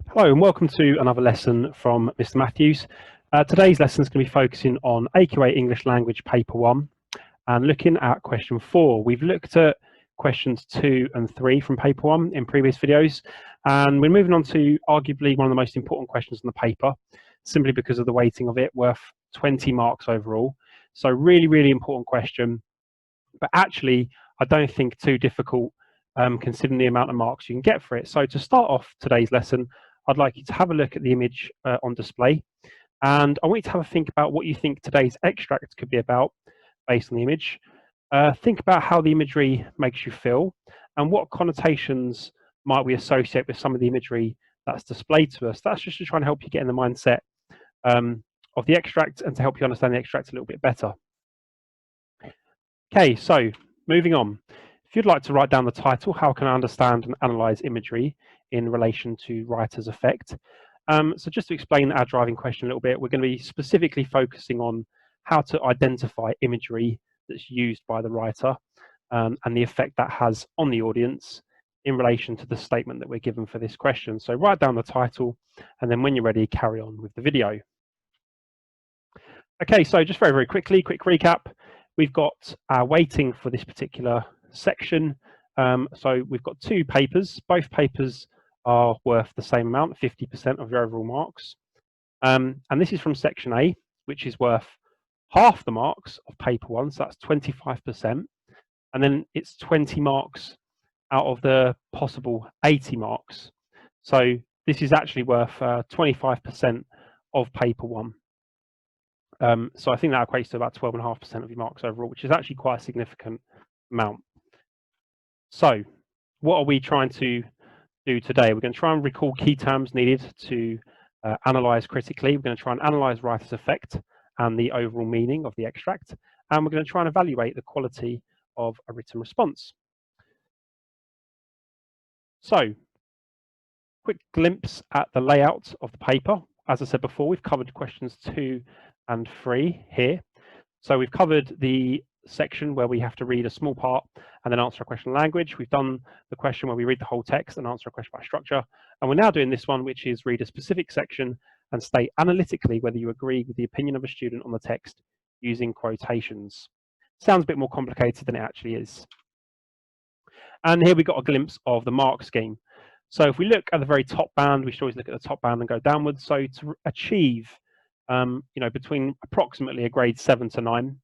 Hello and welcome to another lesson from Mr. Matthews. Today's lesson is going to be focusing on AQA English Language Paper 1 and looking at question 4. We've looked at questions 2 and 3 from paper 1 in previous videos, and we're moving on to arguably one of the most important questions in the paper, simply because of the weighting of it, worth 20 marks overall. So really important question, but actually I don't think too difficult considering the amount of marks you can get for it. So to start off today's lesson, I'd like you to have a look at the image on display, and I want you to have a think about what you think today's extract could be about based on the image. Think about how the imagery makes you feel and what connotations might we associate with some of the imagery that's displayed to us. That's just to try and help you get in the mindset of the extract and to help you understand the extract a little bit better. Okay, so moving on. If you'd like to write down the title, How Can I Understand and Analyze Imagery in Relation to Writer's Effect? So just to explain our driving question a little bit, we're going to be specifically focusing on how to identify imagery that's used by the writer and the effect that has on the audience in relation to the statement that we're given for this question. So write down the title, and then when you're ready, carry on with the video. Okay, so just very quickly, quick recap. We've got our weighting for this particular section. So we've got two papers. Both papers are worth the same amount, 50% of your overall marks. And this is from section A, which is worth half the marks of paper 1, so that's 25%. And then it's 20 marks out of the possible 80 marks. So this is actually worth 25% of paper 1. So I think that equates to about 12.5% of your marks overall, which is actually quite a significant amount. So what are we trying to do today? We're going to try and recall key terms needed to analyze critically. We're going to try and analyze writer's effect and the overall meaning of the extract, and we're going to try and evaluate the quality of a written response. So, quick glimpse at the layout of the paper. As I said before, we've covered questions 2 and 3 here. So we've covered the section where we have to read a small part and then answer a question in language. We've done the question where we read the whole text and answer a question by structure. And we're now doing this one, which is read a specific section and state analytically whether you agree with the opinion of a student on the text using quotations. Sounds a bit more complicated than it actually is. And here we got a glimpse of the mark scheme. So if we look at the very top band, we should always look at the top band and go downwards. So to achieve between approximately a grade 7 to 9,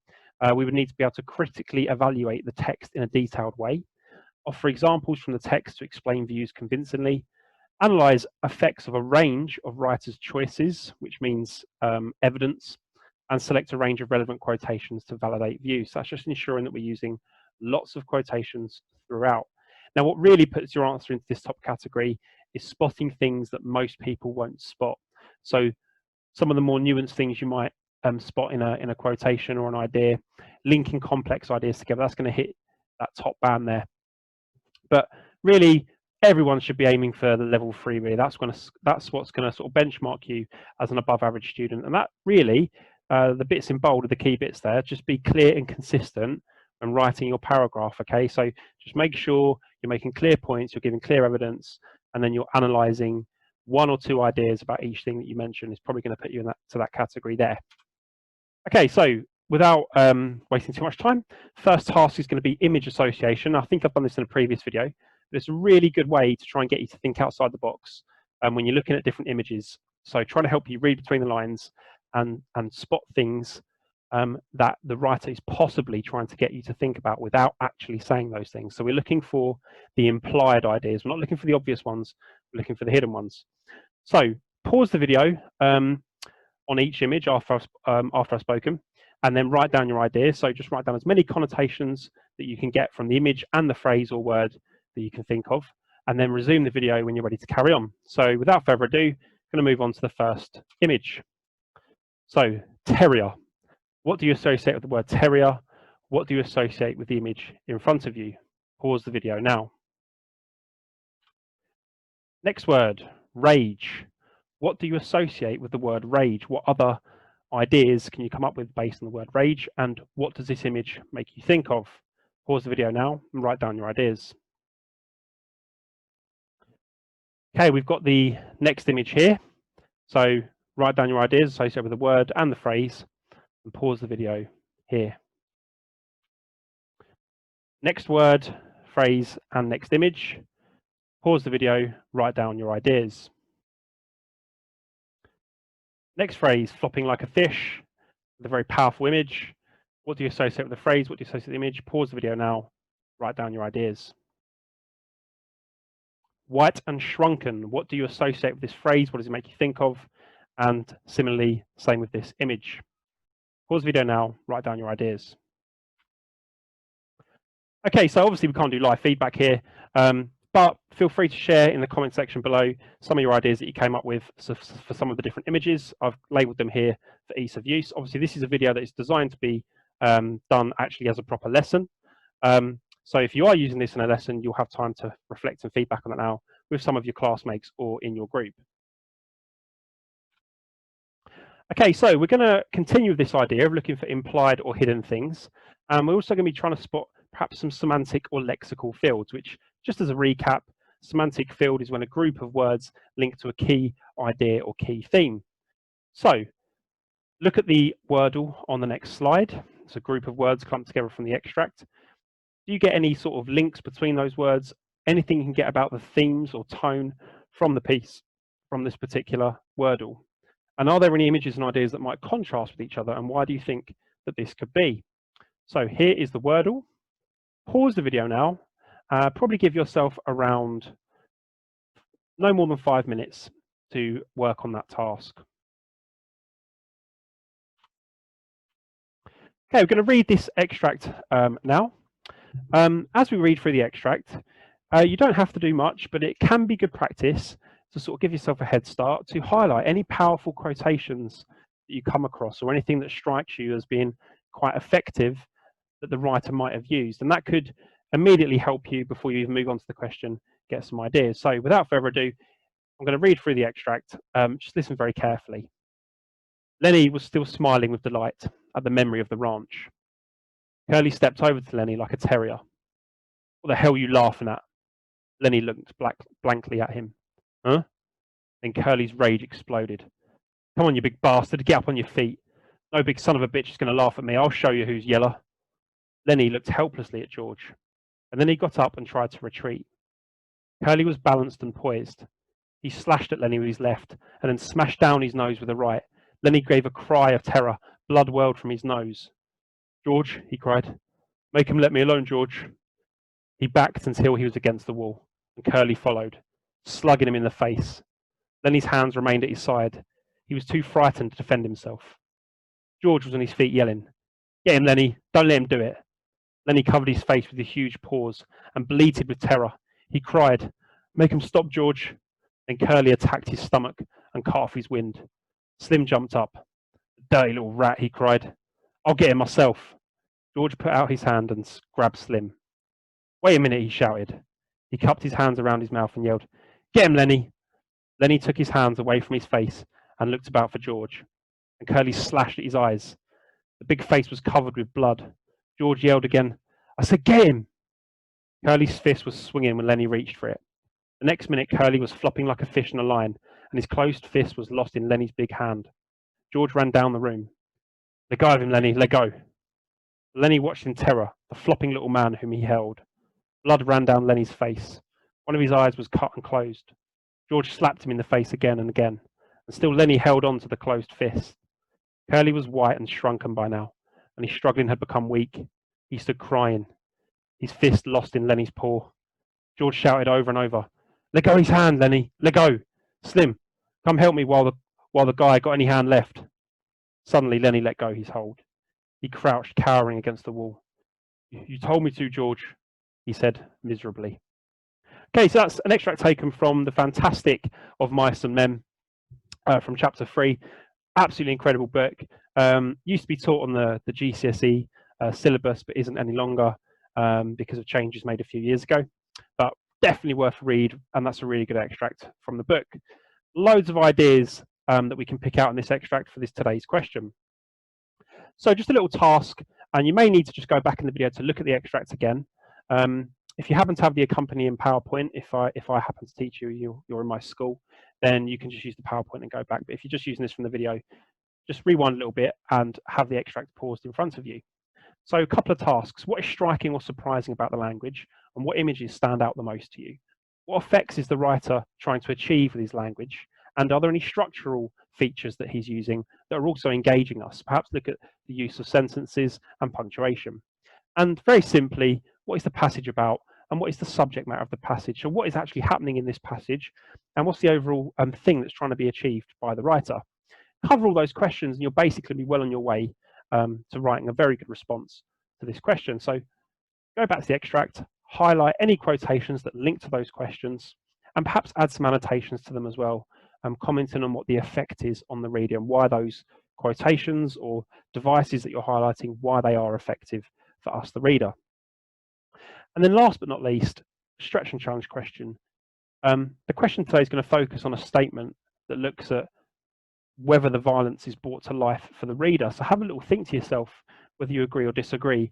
we would need to be able to critically evaluate the text in a detailed way, offer examples from the text to explain views convincingly, analyze effects of a range of writers' choices, which means evidence, and select a range of relevant quotations to validate views. So that's just ensuring that we're using lots of quotations throughout. Now, what really puts your answer into this top category is spotting things that most people won't spot. So some of the more nuanced things you might spot in a quotation or an idea, linking complex ideas together, that's going to hit that top band there. But really, everyone should be aiming for the level 3. Really, that's what's going to sort of benchmark you as an above-average student. And that really, the bits in bold are the key bits there. Just be clear and consistent when writing your paragraph. Okay, so just make sure you're making clear points, you're giving clear evidence, and then you're analysing 1 or 2 ideas about each thing that you mentioned. Is probably going to put you in that category there. Okay, so without wasting too much time, first task is going to be image association. I think I've done this in a previous video, but it's a really good way to try and get you to think outside the box when you're looking at different images. So trying to help you read between the lines and spot things that the writer is possibly trying to get you to think about without actually saying those things. So we're looking for the implied ideas. We're not looking for the obvious ones, we're looking for the hidden ones. So pause the video on each image after I've spoken, and then write down your ideas. So just write down as many connotations that you can get from the image and the phrase or word that you can think of, and then resume the video when you're ready to carry on. So without further ado, I'm going to move on to the first image. So terrier. What do you associate with the word terrier? What do you associate with the image in front of you? Pause the video now. Next word, rage. What do you associate with the word rage? What other ideas can you come up with based on the word rage? And what does this image make you think of? Pause the video now and write down your ideas. Okay, we've got the next image here. So write down your ideas associated with the word and the phrase and pause the video here. Next word, phrase, and next image. Pause the video, write down your ideas. Next phrase, flopping like a fish, with a very powerful image. What do you associate with the phrase? What do you associate with the image? Pause the video now, write down your ideas. White and shrunken, what do you associate with this phrase? What does it make you think of? And similarly, same with this image. Pause the video now, write down your ideas. Okay, so obviously we can't do live feedback here, but feel free to share in the comment section below some of your ideas that you came up with for some of the different images. I've labeled them here for ease of use. Obviously, this is a video that is designed to be done actually as a proper lesson. So if you are using this in a lesson, you'll have time to reflect and feedback on it now with some of your classmates or in your group. Okay, so we're going to continue with this idea of looking for implied or hidden things. We're also going to be trying to spot perhaps some semantic or lexical fields, which, just as a recap, semantic field is when a group of words link to a key idea or key theme. So look at the Wordle on the next slide. It's a group of words clumped together from the extract. Do you get any sort of links between those words? Anything you can get about the themes or tone from the piece, from this particular Wordle? And are there any images and ideas that might contrast with each other? And why do you think that this could be? So here is the Wordle. Pause the video now. Probably give yourself around no more than 5 minutes to work on that task. Okay, we're going to read this extract now. As we read through the extract, you don't have to do much, but it can be good practice to sort of give yourself a head start to highlight any powerful quotations that you come across or anything that strikes you as being quite effective that the writer might have used. And that could immediately help you before you even move on to the question, get some ideas. So without further ado, I'm going to read through the extract. Just listen very carefully. Lenny was still smiling with delight at the memory of the ranch. Curly stepped over to Lenny like a terrier. What the hell are you laughing at? Lenny looked blankly at him. Huh? Then Curly's rage exploded. Come on, you big bastard, get up on your feet. No big son of a bitch is going to laugh at me. I'll show you who's yeller. Lenny looked helplessly at George, and then he got up and tried to retreat. Curly was balanced and poised. He slashed at Lenny with his left, and then smashed down his nose with the right. Lenny gave a cry of terror. Blood whirled from his nose. George, he cried. Make him let me alone, George. He backed until he was against the wall, and Curly followed, slugging him in the face. Lenny's hands remained at his side. He was too frightened to defend himself. George was on his feet yelling, Get him, Lenny. Don't let him do it. Lenny covered his face with a huge paws and bleated with terror. He cried, Make him stop, George. Then Curly attacked his stomach and cut off his wind. Slim jumped up. Dirty little rat, he cried. I'll get him myself. George put out his hand and grabbed Slim. Wait a minute, he shouted. He cupped his hands around his mouth and yelled, Get him, Lenny. Lenny took his hands away from his face and looked about for George. And Curly slashed at his eyes. The big face was covered with blood. George yelled again, I said, Get him. Curly's fist was swinging when Lenny reached for it. The next minute, Curly was flopping like a fish in a line, and his closed fist was lost in Lenny's big hand. George ran down the room. Let go of him, Lenny, let go. Lenny watched in terror, the flopping little man whom he held. Blood ran down Lenny's face. One of his eyes was cut and closed. George slapped him in the face again and again, and still Lenny held on to the closed fist. Curly was white and shrunken by now, and his struggling had become weak. He stood crying, his fist lost in Lenny's paw. George shouted over and over, Let go his hand, Lenny, let go. Slim, come help me while the guy got any hand left. Suddenly, Lenny let go his hold. He crouched, cowering against the wall. You told me to, George, he said miserably. Okay, so that's an extract taken from the fantastic Of Mice and Men from chapter 3. Absolutely incredible book. Used to be taught on the GCSE syllabus, but isn't any longer because of changes made a few years ago. But definitely worth a read, and that's a really good extract from the book. Loads of ideas that we can pick out in this extract for today's question. So just a little task, and you may need to just go back in the video to look at the extract again. If you happen to have the accompanying PowerPoint, if I happen to teach you, you're in my school, then you can just use the PowerPoint and go back. But if you're just using this from the video, just rewind a little bit and have the extract paused in front of you. So a couple of tasks. What is striking or surprising about the language, and what images stand out the most to you? What effects is the writer trying to achieve with his language? And are there any structural features that he's using that are also engaging us? Perhaps look at the use of sentences and punctuation. And very simply, what is the passage about, and what is the subject matter of the passage? So what is actually happening in this passage, and what's the overall thing that's trying to be achieved by the writer? Cover all those questions and you'll basically be well on your way to writing a very good response to this question. So go back to the extract, highlight any quotations that link to those questions, and perhaps add some annotations to them as well, commenting on what the effect is on the reader and why those quotations or devices that you're highlighting, why they are effective for us, the reader. And then last but not least, stretch and challenge question. The question today is going to focus on a statement that looks at whether the violence is brought to life for the reader. So have a little think to yourself whether you agree or disagree.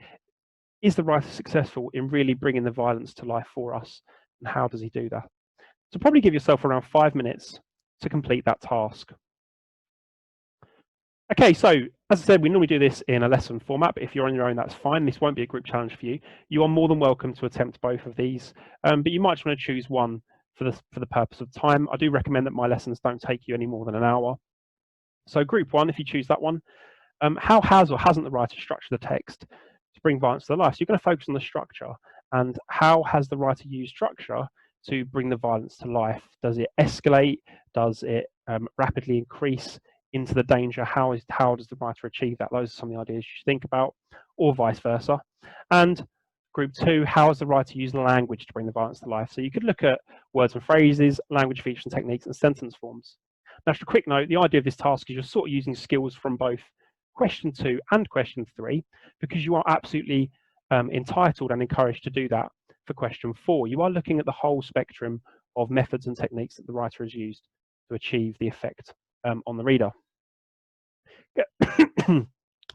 Is the writer successful in really bringing the violence to life for us, and how does he do that? So probably give yourself around 5 minutes to complete that task. Okay, so as I said, we normally do this in a lesson format, but if you're on your own, that's fine. This won't be a group challenge for you. You are more than welcome to attempt both of these, but you might want to choose one for the purpose of time. I do recommend that my lessons don't take you any more than an hour. So group one, if you choose that one, how has or hasn't the writer structured the text to bring violence to life? So you're going to focus on the structure, and how has the writer used structure to bring the violence to life? Does it escalate? Does it rapidly increase into the danger? How does the writer achieve that? Those are some of the ideas you should think about, or vice versa. And group two, how has the writer used language to bring the violence to life? So you could look at words and phrases, language features and techniques, and sentence forms. Now, just a quick note, the idea of this task is you're sort of using skills from both question 2 and question 3, because you are absolutely entitled and encouraged to do that for question 4. You are looking at the whole spectrum of methods and techniques that the writer has used to achieve the effect on the reader.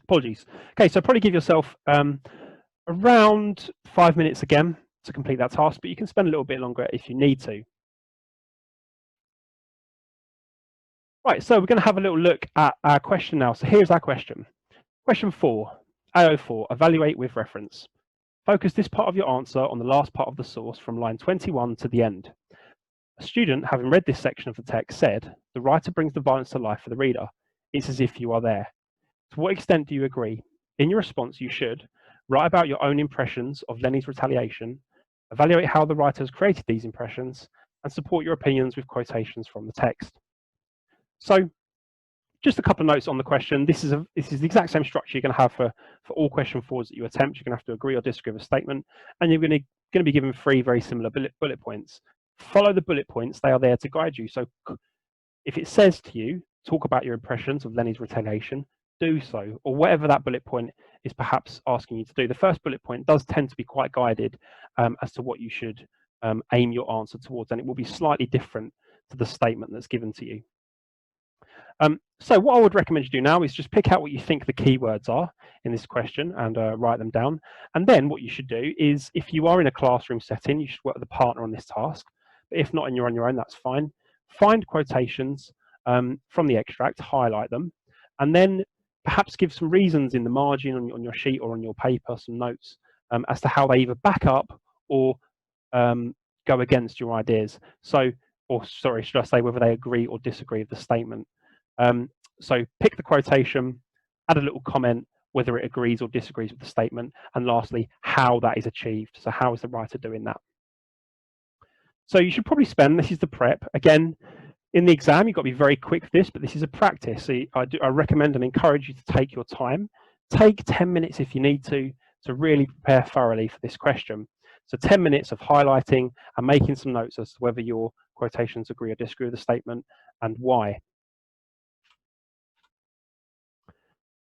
Apologies. Okay, so probably give yourself around 5 minutes again to complete that task, but you can spend a little bit longer if you need to. Right, so we're going to have a little look at our question now. So here's our question. Question 4, A04, evaluate with reference. Focus this part of your answer on the last part of the source from line 21 to the end. A student, having read this section of the text, said, the writer brings the violence to life for the reader. It's as if you are there. To what extent do you agree? In your response, you should write about your own impressions of Lenny's retaliation, evaluate how the writer has created these impressions, and support your opinions with quotations from the text. So just a couple of notes on the question. This is the exact same structure you're going to have for all question 4s that you attempt. You're going to have to agree or disagree with a statement, and you're going to be given 3 very similar bullet points. Follow the bullet points. They are there to guide you. So if it says to you, talk about your impressions of Lenny's retaliation, do so, or whatever that bullet point is perhaps asking you to do. The first bullet point does tend to be quite guided as to what you should aim your answer towards, and it will be slightly different to the statement that's given to you. So what I would recommend you do now is just pick out what you think the keywords are in this question and write them down. And then what you should do is, if you are in a classroom setting, you should work with a partner on this task. But if not and you're on your own, that's fine. Find quotations from the extract, highlight them, and then perhaps give some reasons in the margin on your sheet or on your paper, some notes as to how they either back up or go against your ideas. So, or sorry, should I say whether they agree or disagree with the statement. So pick the quotation, add a little comment whether it agrees or disagrees with the statement, and lastly, how that is achieved. So how is the writer doing that? So you should probably spend, this is the prep. Again, in the exam, you've got to be very quick with this, but this is a practice. So I recommend and encourage you to take your time. Take 10 minutes if you need to really prepare thoroughly for this question. So 10 minutes of highlighting and making some notes as to whether your quotations agree or disagree with the statement and why.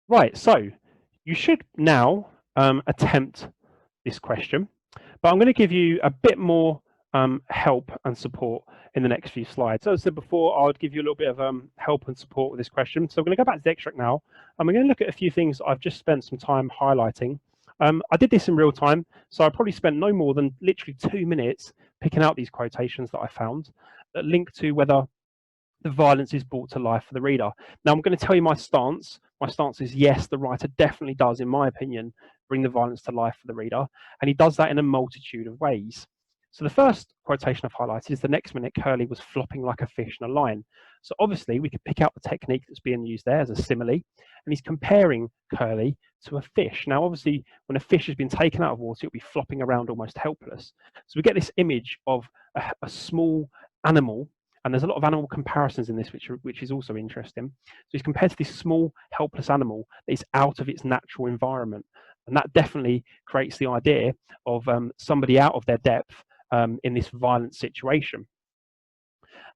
Right, so you should now attempt this question, but I'm going to give you a bit more help and support in the next few slides. So as I said before, I would give you a little bit of help and support with this question. So we're going to go back to the extract now, and we're going to look at a few things I've just spent some time highlighting. I did this in real time, so I probably spent no more than literally 2 minutes picking out these quotations that I found that link to whether the violence is brought to life for the reader. Now, I'm going to tell you my stance. My stance is yes, the writer definitely does, in my opinion, bring the violence to life for the reader, and he does that in a multitude of ways. So the first quotation I've highlighted is the next minute Curly was flopping like a fish in a line. So obviously we could pick out the technique that's being used there as a simile, and he's comparing Curly to a fish. Now obviously when a fish has been taken out of water, it'll be flopping around almost helpless. So we get this image of a small animal, and there's a lot of animal comparisons in this, which is also interesting. So he's compared to this small, helpless animal that is out of its natural environment. And that definitely creates the idea of somebody out of their depth in this violent situation.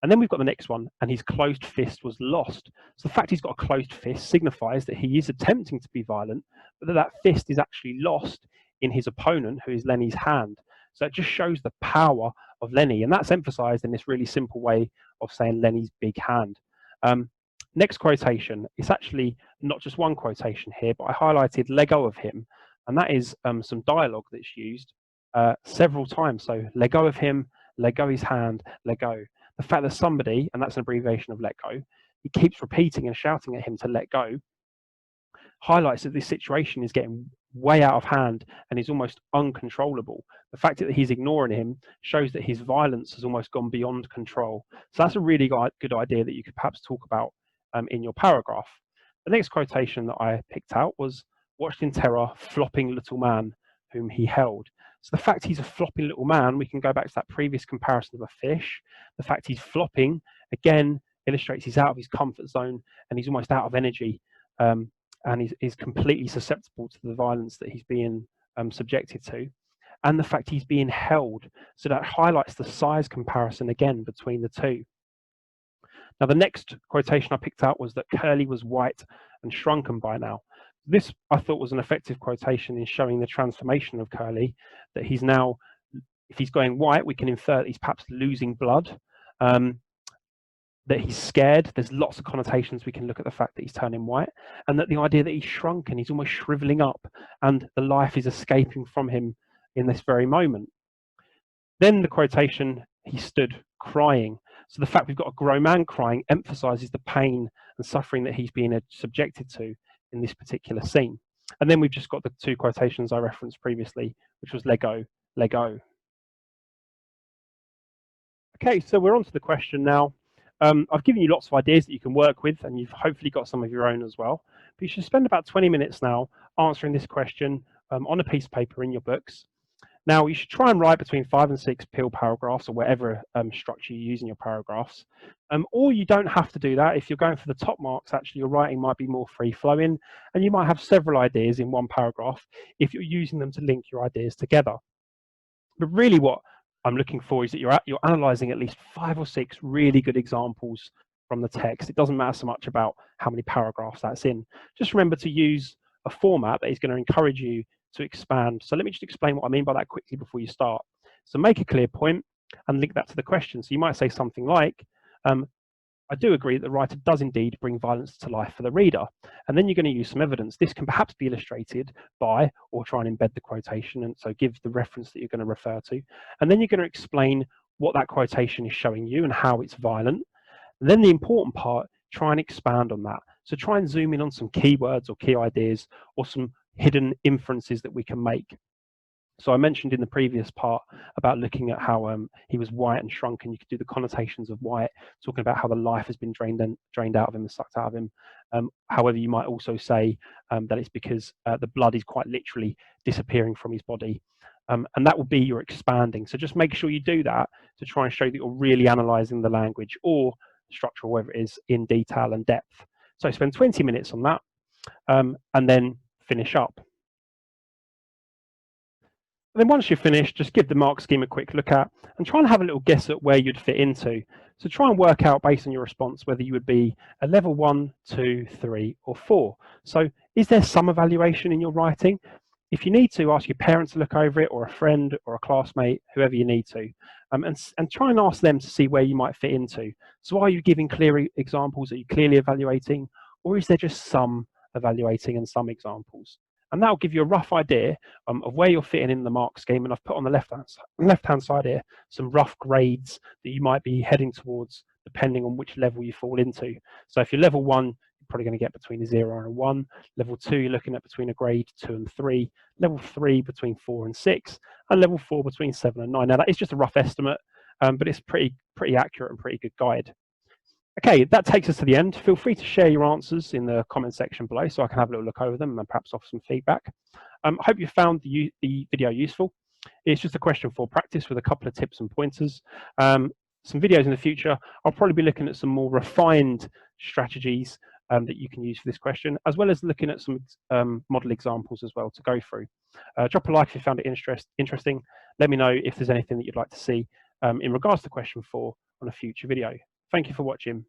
And then we've got the next one, and his closed fist was lost. So the fact he's got a closed fist signifies that he is attempting to be violent, but that fist is actually lost in his opponent, who is Lenny's hand. So it just shows the power of Lenny, and that's emphasized in this really simple way of saying Lenny's big hand. Next quotation, it's actually not just one quotation here, but I highlighted let go of him, and that is some dialogue that's used several times. So let go of him, let go his hand, let go. The fact that somebody, and that's an abbreviation of let go, he keeps repeating and shouting at him to let go, highlights that this situation is getting way out of hand and is almost uncontrollable. The fact that he's ignoring him shows that his violence has almost gone beyond control. So that's a really good idea that you could perhaps talk about in your paragraph. The next quotation that I picked out was, watched in terror, flopping little man whom he held. So the fact he's a flopping little man, we can go back to that previous comparison of a fish. The fact he's flopping, again, illustrates he's out of his comfort zone and he's almost out of energy. And is completely susceptible to the violence that he's being subjected to. And the fact he's being held. So that highlights the size comparison again between the two. Now, the next quotation I picked out was that Curly was white and shrunken by now. This, I thought, was an effective quotation in showing the transformation of Curly, that he's now, if he's going white, we can infer that he's perhaps losing blood, that he's scared. There's lots of connotations we can look at the fact that he's turning white, and that the idea that he's shrunken, he's almost shriveling up, and the life is escaping from him in this very moment. Then the quotation, he stood crying. So the fact we've got a grown man crying emphasizes the pain and suffering that he's being subjected to in this particular scene. And then we've just got the two quotations I referenced previously, which was let go, let go. Okay, so we're on to the question now. I've given you lots of ideas that you can work with, and you've hopefully got some of your own as well. But you should spend about 20 minutes now answering this question on a piece of paper in your books. Now, you should try and write between 5 and 6 peel paragraphs, or whatever structure you use in your paragraphs. Or you don't have to do that. If you're going for the top marks, actually, your writing might be more free-flowing, and you might have several ideas in one paragraph if you're using them to link your ideas together. But really what I'm looking for is that you're analysing at least 5 or 6 really good examples from the text. It doesn't matter so much about how many paragraphs that's in. Just remember to use a format that is going to encourage you to expand. So let me just explain what I mean by that quickly before you start. So make a clear point and link that to the question. So you might say something like, I do agree that the writer does indeed bring violence to life for the reader. And then you're going to use some evidence. This can perhaps be illustrated by, or try and embed the quotation, and so give the reference that you're going to refer to. And then you're going to explain what that quotation is showing you and how it's violent. And then the important part, try and expand on that. So try and zoom in on some keywords or key ideas or some hidden inferences that we can make. So I mentioned in the previous part about looking at how he was white and shrunk, and you could do the connotations of white, talking about how the life has been drained out of him and sucked out of him. However, you might also say that it's because the blood is quite literally disappearing from his body. And that will be your expanding. So just make sure you do that to try and show that you're really analysing the language or structure, or whatever it is, in detail and depth. So spend 20 minutes on that and then finish up. And then once you're finished, just give the mark scheme a quick look at and try and have a little guess at where you'd fit into. So try and work out based on your response whether you would be a level 1, 2, 3 or 4. So is there some evaluation in your writing? If you need to, ask your parents to look over it, or a friend or a classmate, whoever you need to, and try and ask them to see where you might fit into. So are you giving clear examples? Are you clearly evaluating? Or is there just some evaluating and some examples? And that'll give you a rough idea of where you're fitting in the mark scheme. And I've put on the left-hand side here some rough grades that you might be heading towards depending on which level you fall into. So if you're level 1, you're probably going to get between a 0 and a 1. Level 2, you're looking at between a grade 2 and 3. Level 3, between 4 and 6. And level 4, between 7 and 9. Now, that is just a rough estimate, but it's pretty accurate and pretty good guide. Okay, that takes us to the end. Feel free to share your answers in the comment section below so I can have a little look over them and perhaps offer some feedback. I hope you found the video useful. It's just a question for practice with a couple of tips and pointers. Some videos in the future, I'll probably be looking at some more refined strategies that you can use for this question, as well as looking at some model examples as well to go through. Drop a like if you found it interesting. Let me know if there's anything that you'd like to see in regards to question 4 on a future video. Thank you for watching.